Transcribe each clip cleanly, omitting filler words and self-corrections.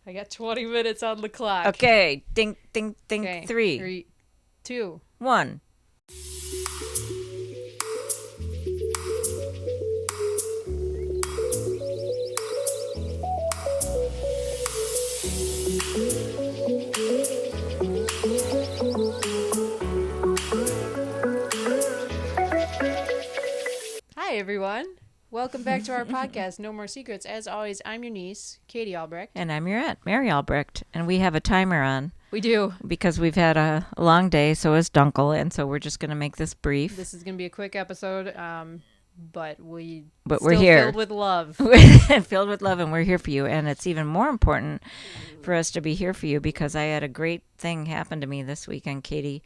I got 20 minutes on the clock. Okay. Ding, ding, ding. Okay. 3, 3, 2. 1. Hi, everyone. Welcome back to our podcast, No More Secrets. As always, I'm your niece, Katie Albrecht. And I'm your aunt, Mary Albrecht. And we have a timer on We do. because we've had a long day, so is Dunkel. And so we're just going to make this brief. This is going to be a quick episode, but we're still here. filled with love. Filled with love, and we're here for you. And it's even more important for us to be here for you because I had a great thing happen to me this weekend, Katie.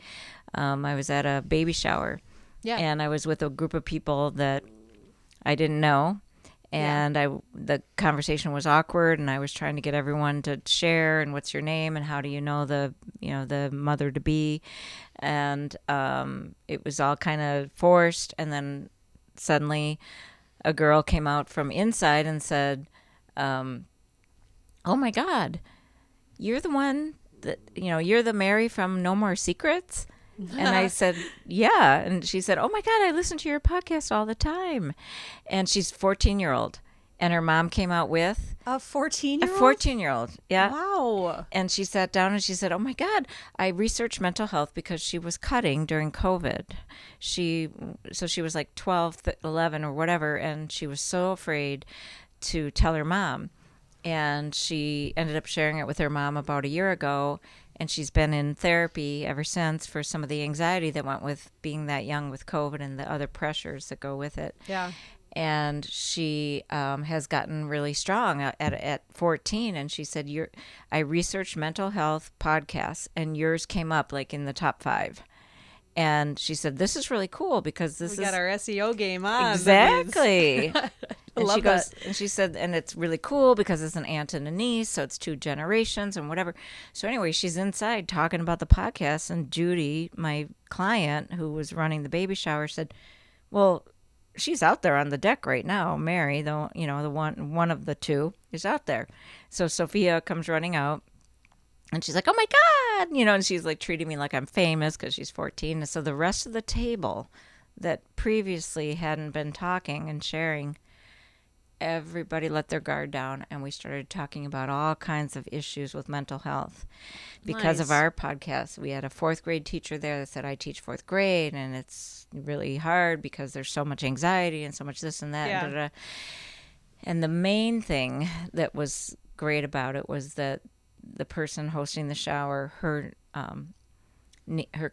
I was at a baby shower. Yeah. And I was with a group of people that I didn't know. And the conversation was awkward, and I was trying to get everyone to share and what's your name and how do you know the mother to be, and it was all kind of forced. And then suddenly, a girl came out from inside and said, "Oh my God, you're the one that you're the Mary from No More Secrets." And I said, yeah. And she said, oh, my God, I listen to your podcast all the time. And she's 14-year-old. And her mom came out with A 14-year-old? a 14-year-old. Yeah. Wow. And she sat down and she said, oh, my God, I researched mental health because she was cutting during COVID. She was like 12, 11 or whatever. And she was so afraid to tell her mom. And she ended up sharing it with her mom about a year ago. And she's been in therapy ever since for some of the anxiety that went with being that young with COVID and the other pressures that go with it. Yeah. And she has gotten really strong at 14. And she said, I researched mental health podcasts, and yours came up like in the top 5. And she said, this is really cool because We got our SEO game on. Exactly. I love that. And she said, and it's really cool because it's an aunt and a niece, so it's 2 generations and whatever. So anyway, she's inside talking about the podcast, and Judy, my client who was running the baby shower, said, well, she's out there on the deck right now. Mary, the one of the 2 is out there. So Sophia comes running out. And she's like, oh, my God, and she's like treating me like I'm famous because she's 14. And so the rest of the table that previously hadn't been talking and sharing, everybody let their guard down. And we started talking about all kinds of issues with mental health because of our podcast. We had a 4th grade teacher there that said, I teach 4th grade, and it's really hard because there's so much anxiety and so much this and that. Yeah. And the main thing that was great about it was that the person hosting the shower, her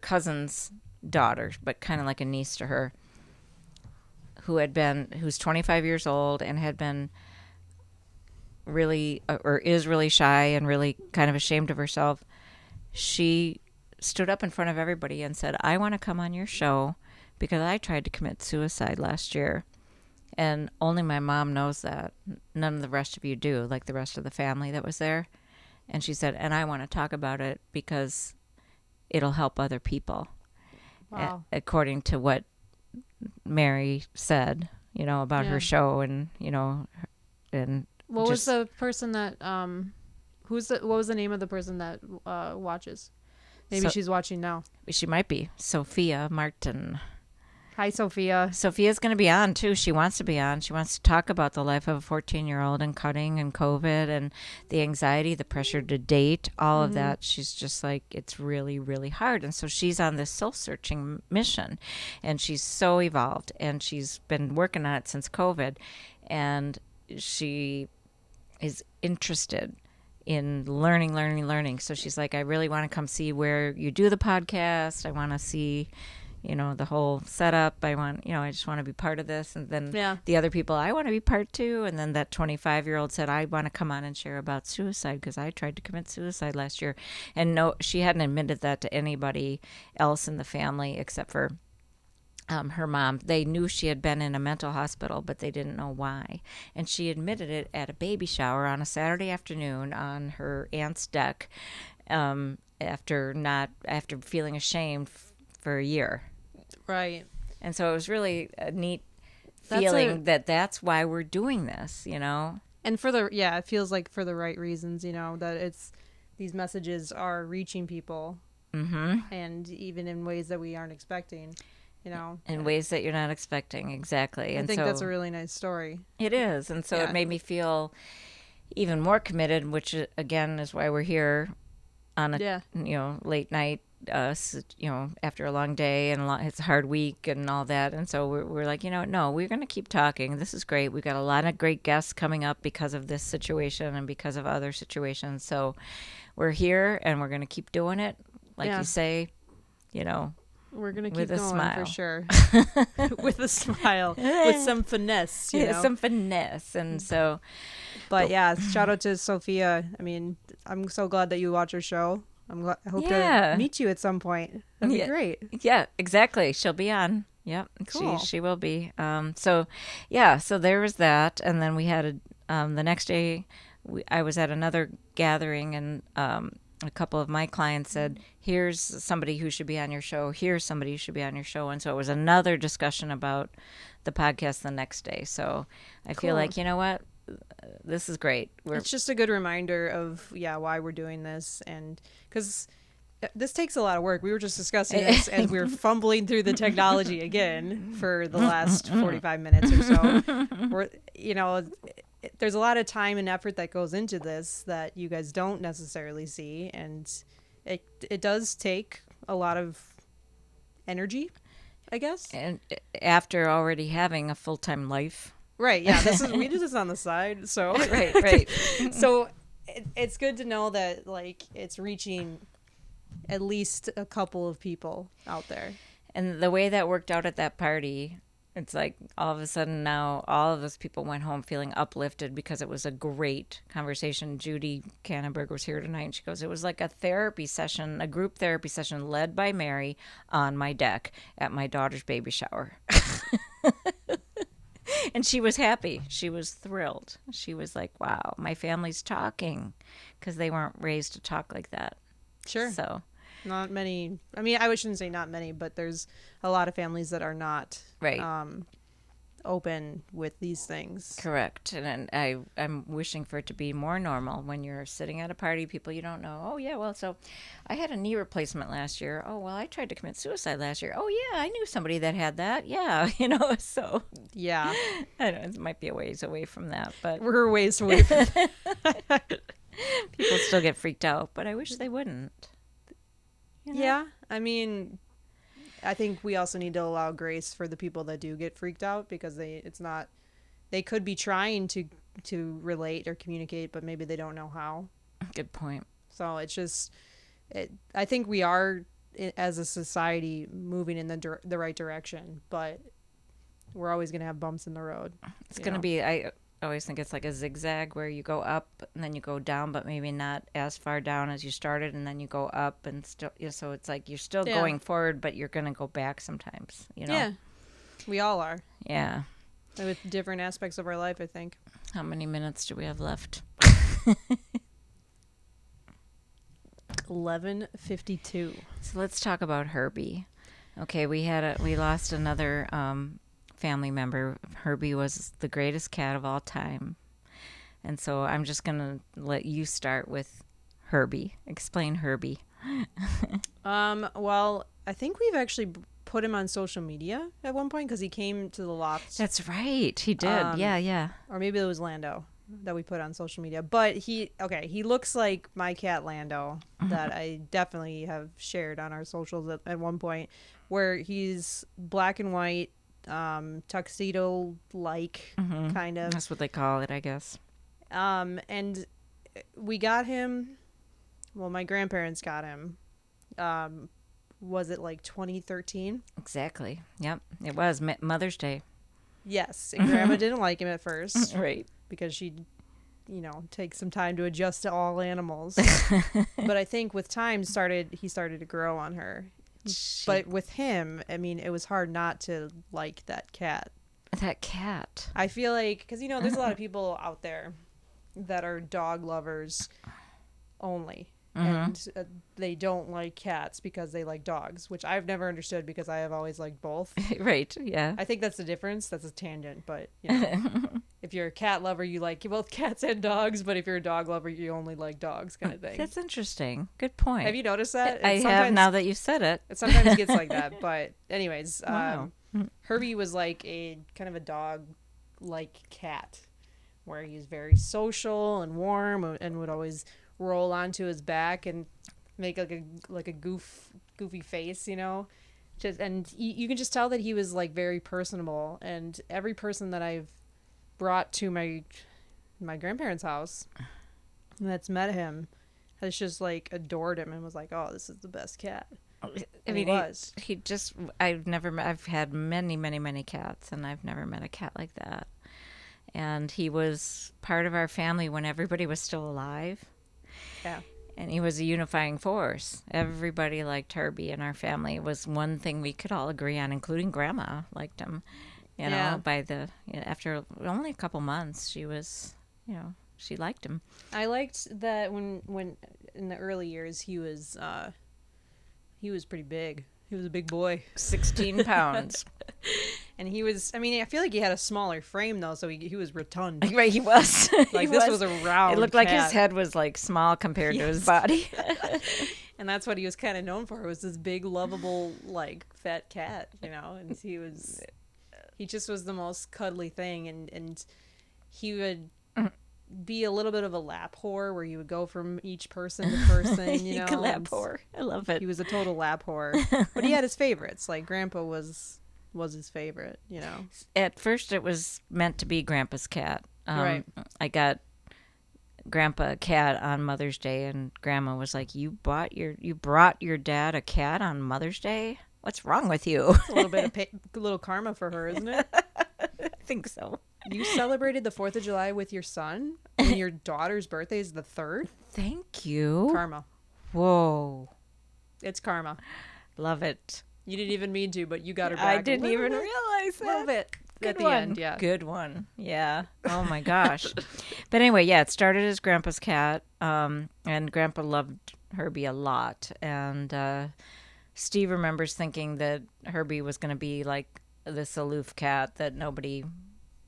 cousin's daughter, but kind of like a niece to her, who's 25 years old and had been really, or is really shy and really kind of ashamed of herself, she stood up in front of everybody and said, I want to come on your show because I tried to commit suicide last year. And only my mom knows that. None of the rest of you do, like the rest of the family that was there. And she said, and I want to talk about it because it'll help other people. Wow. According to what Mary said, about her show and, and what was the person that, what was the name of the person that watches? Maybe she's watching now. She might be. Sophia Martin. Hi, Sophia. Sophia's going to be on, too. She wants to be on. She wants to talk about the life of a 14-year-old and cutting and COVID and the anxiety, the pressure to date, all of that. She's just like, it's really, really hard. And so she's on this soul-searching mission, and she's so evolved, and she's been working on it since COVID, and she is interested in learning. So she's like, I really want to come see where you do the podcast. I want to see the whole setup. I just want to be part of this. And then the other people, I want to be part too. And then that 25-year-old said, I want to come on and share about suicide because I tried to commit suicide last year. And no, she hadn't admitted that to anybody else in the family except for her mom. They knew she had been in a mental hospital, but they didn't know why. And she admitted it at a baby shower on a Saturday afternoon on her aunt's deck after feeling ashamed for a year. Right. And so it was really a neat feeling that's why we're doing this, And it feels like for the right reasons, that these messages are reaching people, and even in ways that we aren't expecting, In ways that you're not expecting, exactly. I And think so that's a really nice story. it is, and so it made me feel even more committed, which again is why we're here on a late night, after a long day and it's a hard week and all that. And so we're like, no, we're going to keep talking. This is great. We got a lot of great guests coming up because of this situation and because of other situations. So we're here and we're going to keep doing it, like you say, we're going to keep with a going smile. for sure. With a smile, with some finesse, some finesse. And so, but shout out to Sophia. I mean, I'm so glad that you watch her show. I hope to meet you at some point. That'd be great. Yeah, exactly. She'll be on. Yep. Cool. She will be. So there was that. And then we had the next day, I was at another gathering, and a couple of my clients said, here's somebody who should be on your show. Here's somebody who should be on your show. And so it was another discussion about the podcast the next day. So I feel like, you know what? This is great. It's just a good reminder of why we're doing this, and because this takes a lot of work. We were just discussing this as we were fumbling through the technology again for the last 45 minutes or so. There's a lot of time and effort that goes into this that you guys don't necessarily see, and it does take a lot of energy, I guess. And after already having a full-time life. Right, yeah. We do this on the side, so right. So it's good to know that it's reaching at least a couple of people out there. And the way that worked out at that party, it's like all of a sudden now all of those people went home feeling uplifted because it was a great conversation. Judy Cannonberg was here tonight, and she goes, it was like a group therapy session led by Mary on my deck at my daughter's baby shower. And she was happy. She was thrilled. She was like, wow, my family's talking, because they weren't raised to talk like that. Sure. So not many. I mean, I shouldn't say not many, but there's a lot of families that are not open with these things. Correct. And I'm wishing for it to be more normal when you're sitting at a party, people you don't know. Oh, yeah, well, so I had a knee replacement last year. Oh, well, I tried to commit suicide last year. Oh, yeah, I knew somebody that had that. Yeah, so. Yeah. I don't know, it might be a ways away from that, but. We're a ways away from that. People still get freaked out, but I wish they wouldn't. Yeah, I mean, I think we also need to allow grace for the people that do get freaked out, because they could be trying to relate or communicate, but maybe they don't know how. Good point. So it's just, I think we are as a society moving in the right direction, but we're always going to have bumps in the road. It's going to be, I always think it's like a zigzag where you go up and then you go down, but maybe not as far down as you started, and then you go up and still, so it's like you're still going forward, but you're going to go back sometimes, Yeah, we all are. Yeah. With different aspects of our life, I think. How many minutes do we have left? 11:52. So let's talk about Herbie. Okay, we lost another family member. Herbie was the greatest cat of all time. And so I'm just going to let you start with Herbie. Explain Herbie. Well, I think we've actually put him on social media at one point, because he came to the loft. That's right. He did. Yeah. Or maybe it was Lando that we put on social media. But he looks like my cat Lando, that I definitely have shared on our socials at one point, where he's black and white, tuxedo like kind of. That's what they call it, I guess. And we got him, well, my grandparents got him, was it like 2013? Exactly. Yep, it was Mother's Day. Yes, and Grandma didn't like him at first, right, because she take some time to adjust to all animals. But I think with time he started to grow on her. But with him, I mean, it was hard not to like that cat. That cat. I feel like, because, there's a lot of people out there that are dog lovers only. And they don't like cats because they like dogs, which I've never understood, because I have always liked both. Right, yeah. I think that's the difference. That's a tangent. But, if you're a cat lover, you like both cats and dogs, but if you're a dog lover, you only like dogs, kind of thing. That's interesting. Good point. Have you noticed that? I have now that you've said it. It sometimes gets like that, but anyways, Wow. Herbie was like a kind of a dog-like cat, where he's very social and warm, and would always roll onto his back and make like a goofy face, you know. And you can just tell that he was like very personable, and every person that I've brought to my grandparents' house that's met him has just like adored him and was like, oh, this is the best cat. I mean, I've had many cats, and I've never met a cat like that. And he was part of our family when everybody was still alive. Yeah. And he was a unifying force. Everybody liked Herbie in our family. It was one thing we could all agree on, including Grandma liked him. You know, after only a couple months, she was, she liked him. I liked that when in the early years he was pretty big. He was a big boy. 16 pounds. And he was, I mean, I feel like he had a smaller frame, though, so he was rotund. Right, he was. Like, this was a round It looked cat. like his head was, like, small compared to his body. And that's what he was kind of known for, was this big, lovable, like, fat cat, you know? And he just was the most cuddly thing, and he would be a little bit of a lap whore, where you would go from each person to person, you know? Lap whore. I love it. He was a total lap whore. But he had his favorites. Like, Grandpa was his favorite, you know? At first, it was meant to be Grandpa's cat. Right. I got Grandpa a cat on Mother's Day, and Grandma was like, you brought your dad a cat on Mother's Day? What's wrong with you? It's a little bit of a little karma for her, isn't it? I think so. You celebrated the 4th of July with your son, and your daughter's birthday is the 3rd? Thank you. Karma. Whoa. It's karma. Love it. You didn't even mean to, but you got her back. I didn't even realize that. A little bit. Good at the one. end, yeah. Good one. Yeah. Oh my gosh. But anyway, yeah, it started as Grandpa's cat, and Grandpa loved Herbie a lot. And Steve remembers thinking that Herbie was going to be like this aloof cat that nobody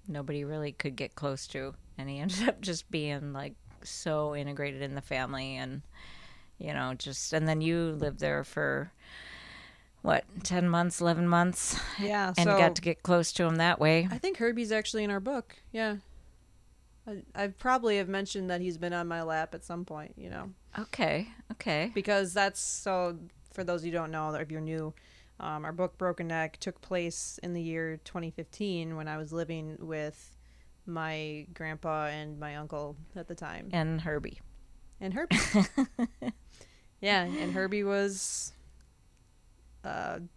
really could get close to, and he ended up just being like so integrated in the family, and and then you lived there for what, 10 months, 11 months? Yeah. And got to get close to him that way. I think Herbie's actually in our book. Yeah. I probably have mentioned that he's been on my lap at some point, you know. Okay. Because for those who don't know, or if you're new, our book Broken Neck took place in the year 2015 when I was living with my grandpa and my uncle at the time. And Herbie. Yeah, and Herbie was...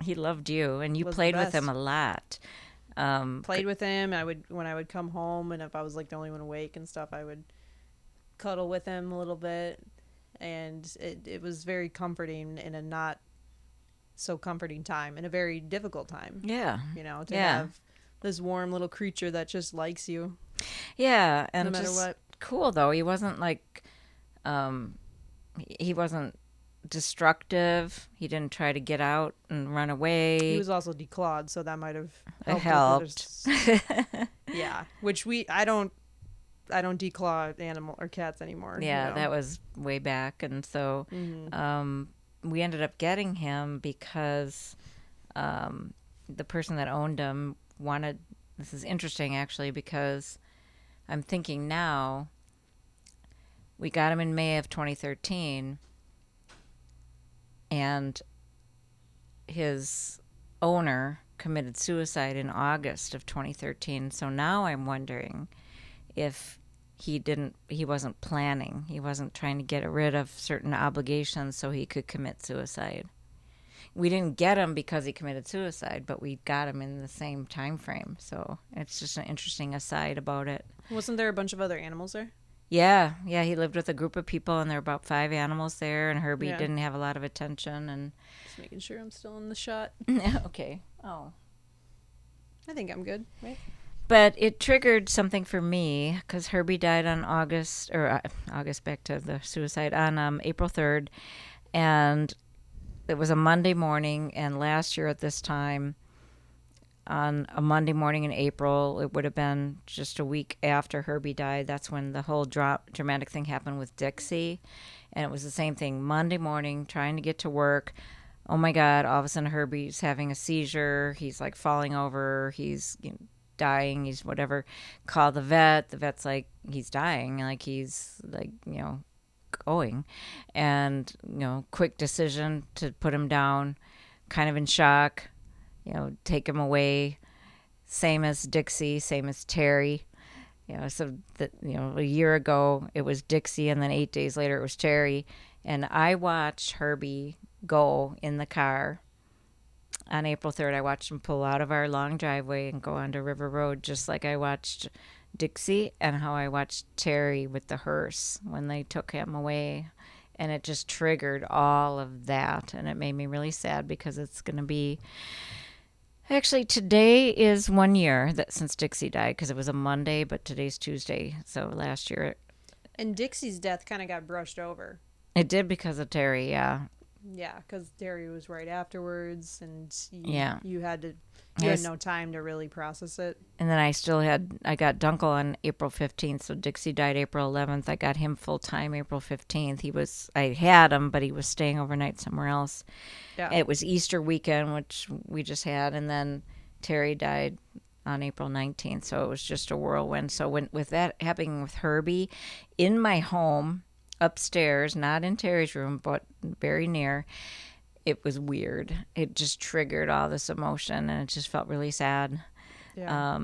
he loved you, and you played with him a lot. Played with him. When I would come home, and if I was like the only one awake and stuff, I would cuddle with him a little bit, and it was very comforting in a not so comforting time, in a very difficult time. Yeah, to have this warm little creature that just likes you. Yeah, and no matter what. Cool though. He wasn't like, he wasn't destructive. He didn't try to get out and run away. He was also declawed, so that might have helped. Yeah, which I don't declaw animal or cats anymore. Yeah, that was way back, and so we ended up getting him because the person that owned him wanted. This is interesting, actually, because I'm thinking now. We got him in May of 2013. And his owner committed suicide in August of 2013. So now I'm wondering if he wasn't planning. He wasn't trying to get rid of certain obligations so he could commit suicide. We didn't get him because he committed suicide, but we got him in the same time frame. So it's just an interesting aside about it. Wasn't there a bunch of other animals there? Yeah, he lived with a group of people, and there were about 5 animals there, and Herbie didn't have a lot of attention. And just making sure I'm still in the shot. Okay. Oh. I think I'm good, right? But it triggered something for me, because Herbie died on August back to the suicide, on April 3rd, and it was a Monday morning, and last year at this time, on a Monday morning in April, it would have been just a week after Herbie died. That's when the whole dramatic thing happened with Dixie. And it was the same thing. Monday morning, trying to get to work. Oh my God, all of a sudden Herbie's having a seizure. He's like falling over. He's dying. He's whatever. Call the vet. The vet's like, he's dying. Like he's like, going. And, quick decision to put him down, kind of in shock, take him away. Same as Dixie, same as Terry. So that, a year ago it was Dixie, and then 8 days later it was Terry. And I watched Herbie go in the car on April 3rd. I watched him pull out of our long driveway and go onto River Road, just like I watched Dixie and how I watched Terry with the hearse when they took him away. And it just triggered all of that. And it made me really sad because it's going to be... Actually, today is 1 year since Dixie died, because it was a Monday, but today's Tuesday. So last year... And Dixie's death kind of got brushed over. It did because of Terry, yeah. Yeah, because Terry was right afterwards, and you had no time to really process it. And then I got Dunkel on April 15th, so Dixie died April 11th. I got him full-time April 15th. I had him, but he was staying overnight somewhere else. Yeah. It was Easter weekend, which we just had, and then Terry died on April 19th, so it was just a whirlwind. So with that happening with Herbie, in my home... upstairs, not in Terry's room, but very near, it was weird. It just triggered all this emotion, and it just felt really sad. Yeah.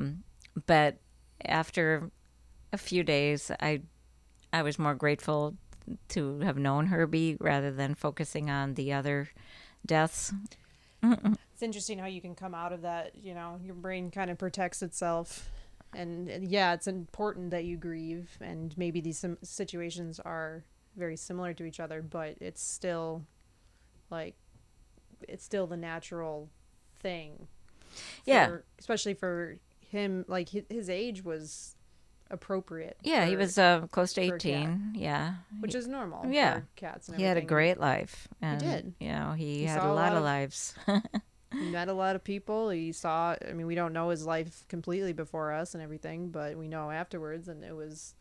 But after a few days, I was more grateful to have known Herbie rather than focusing on the other deaths. It's interesting how you can come out of that. Your brain kind of protects itself. And yeah, it's important that you grieve, and maybe these situations are very similar to each other, but it's still the natural thing. Especially for him, like his age was appropriate. Yeah, he was close to 18. Yeah, which is normal. Yeah, for cats. And he had a great life. And, he did. He had a lot of lives. He met a lot of people. We don't know his life completely before us and everything, but we know afterwards, and it was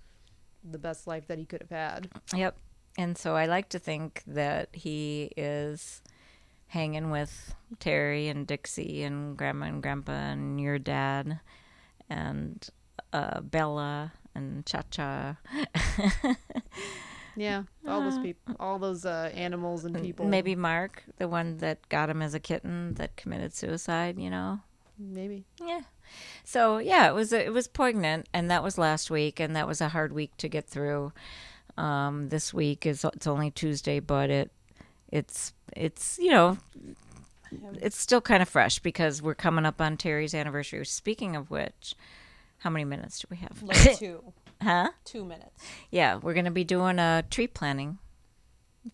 the best life that he could have had. Yep. And so I like to think that he is hanging with Terry and Dixie and Grandma and Grandpa and your dad and Bella and Cha-Cha. Yeah, all those people, all those animals and people. Maybe Mark, the one that got him as a kitten that committed suicide, Maybe. Yeah. So, yeah, it was poignant, and that was last week, and that was a hard week to get through. This week it's only Tuesday, but it's it's still kind of fresh because we're coming up on Terry's anniversary. Speaking of which, how many minutes do we have? Like 2. Huh? 2 minutes. Yeah, we're going to be doing a tree planting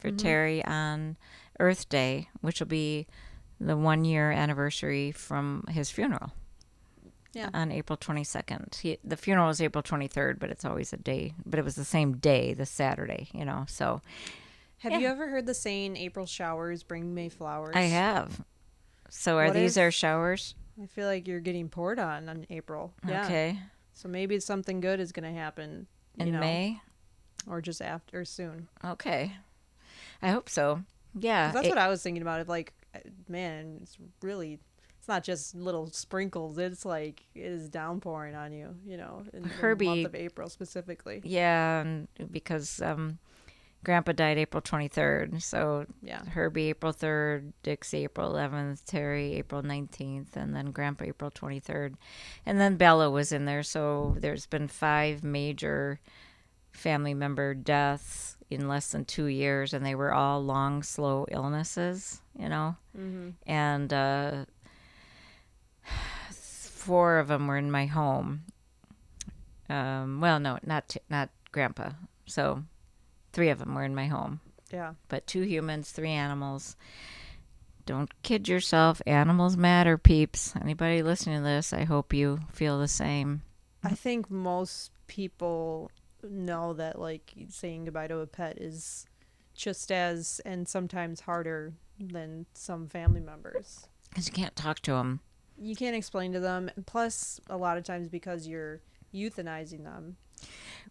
for Terry on Earth Day, which will be the 1 year anniversary from his funeral. Yeah. On April 22nd. The funeral is April 23rd, but it's always a day. But it was the same day, the Saturday, so. Have you ever heard the saying, April showers bring May flowers? I have. So are these our showers? I feel like you're getting poured on April. Yeah. Okay. So maybe something good is going to happen. In May? Or just after, or soon. Okay. I hope so. Yeah. That's what I was thinking about. Man, it's not just little sprinkles. It's like it is downpouring on you, in Herbie, the month of April specifically. Yeah, and because Grandpa died April 23rd. So yeah. Herbie April 3rd, Dixie April 11th, Terry April 19th, and then Grandpa April 23rd. And then Bella was in there. So there's been 5 major family member deaths in less than 2 years, and they were all long, slow illnesses, Mm-hmm. And 4 of them were in my home. Well, no, not Grandpa. So 3 of them were in my home. Yeah. But 2 humans, 3 animals. Don't kid yourself. Animals matter, peeps. Anybody listening to this, I hope you feel the same. I think most people know that, saying goodbye to a pet is just as, and sometimes harder than some family members. Because you can't talk to them. you can't explain to them. Plus, a lot of times because you're euthanizing them,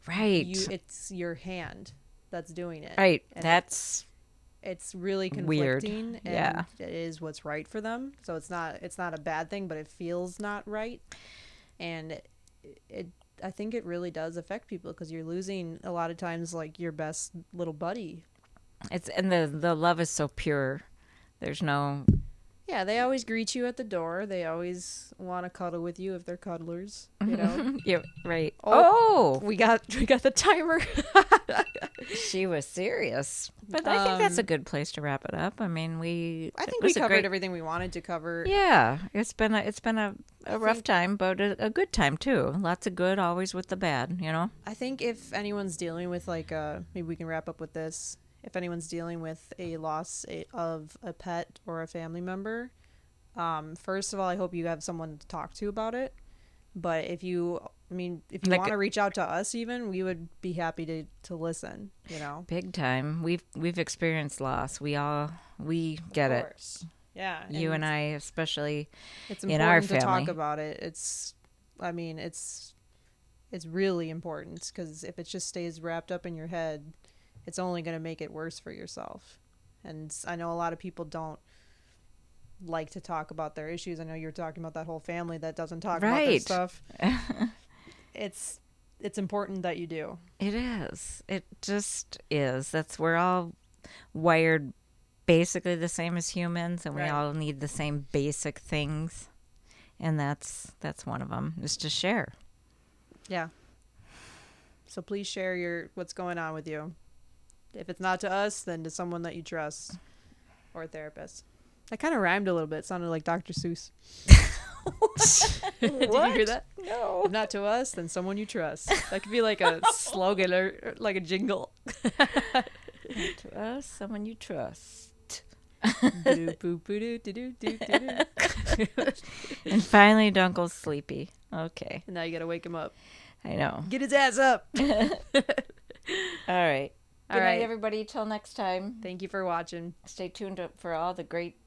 Right. it's your hand that's doing it. Right. And That's it's really weird. conflicting, and Yeah. it is what's right for them. So it's not a bad thing, but it feels not right, and it I think it really does affect people because you're losing a lot of times like your best little buddy. It's and the love is so pure. There's no Yeah, they always greet you at the door. They always want to cuddle with you if they're cuddlers, you know. Yeah, right. Oh, Oh, we got the timer. she was serious. But I think that's a good place to wrap it up. I mean, I think it we was a covered great- everything we wanted to cover. Yeah, it's been a rough think- time, but a good time too. Lots of good, always with the bad, you know. I think if anyone's dealing with maybe we can wrap up with this. If anyone's dealing with a loss of a pet or a family member, first of all, I hope you have someone to talk to about it. But if you Like- want to reach out to us, even we would be happy to listen. You know, Big time. We've experienced loss. We get of it. course. Yeah, You and I, especially. It's in important our to family. talk about it. It's really important because if it just stays wrapped up in your head, it's only going to make it worse for yourself. And I know a lot of people don't like to talk about their issues. I know you're talking about that whole family that doesn't talk about their Right. stuff. It's important that you do. It is. It just is. We're all wired basically the same as humans, and we Right. all need the same basic things. And that's one of them, is to share. Yeah. So please share what's going on with you. If it's not to us, then to someone that you trust or a therapist. That kind of rhymed a little bit. It sounded like Dr. Seuss. Did you hear that? No. If not to us, then someone you trust. That could be like a slogan or like a jingle. To us, someone you trust. And And finally, Dunkle's sleepy. Okay. now you got to wake him up. I know. Get his ass up. All right. All Good night, right. everybody. Till next time. Thank you for watching. Stay tuned for all the great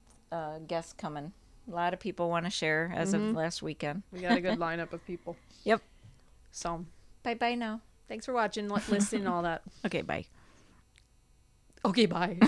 guests coming. A lot of people want to share as of last weekend. We got a good lineup of people. Yep. So, Bye-bye now. thanks for watching, listening, all that. Okay, bye. Okay, bye.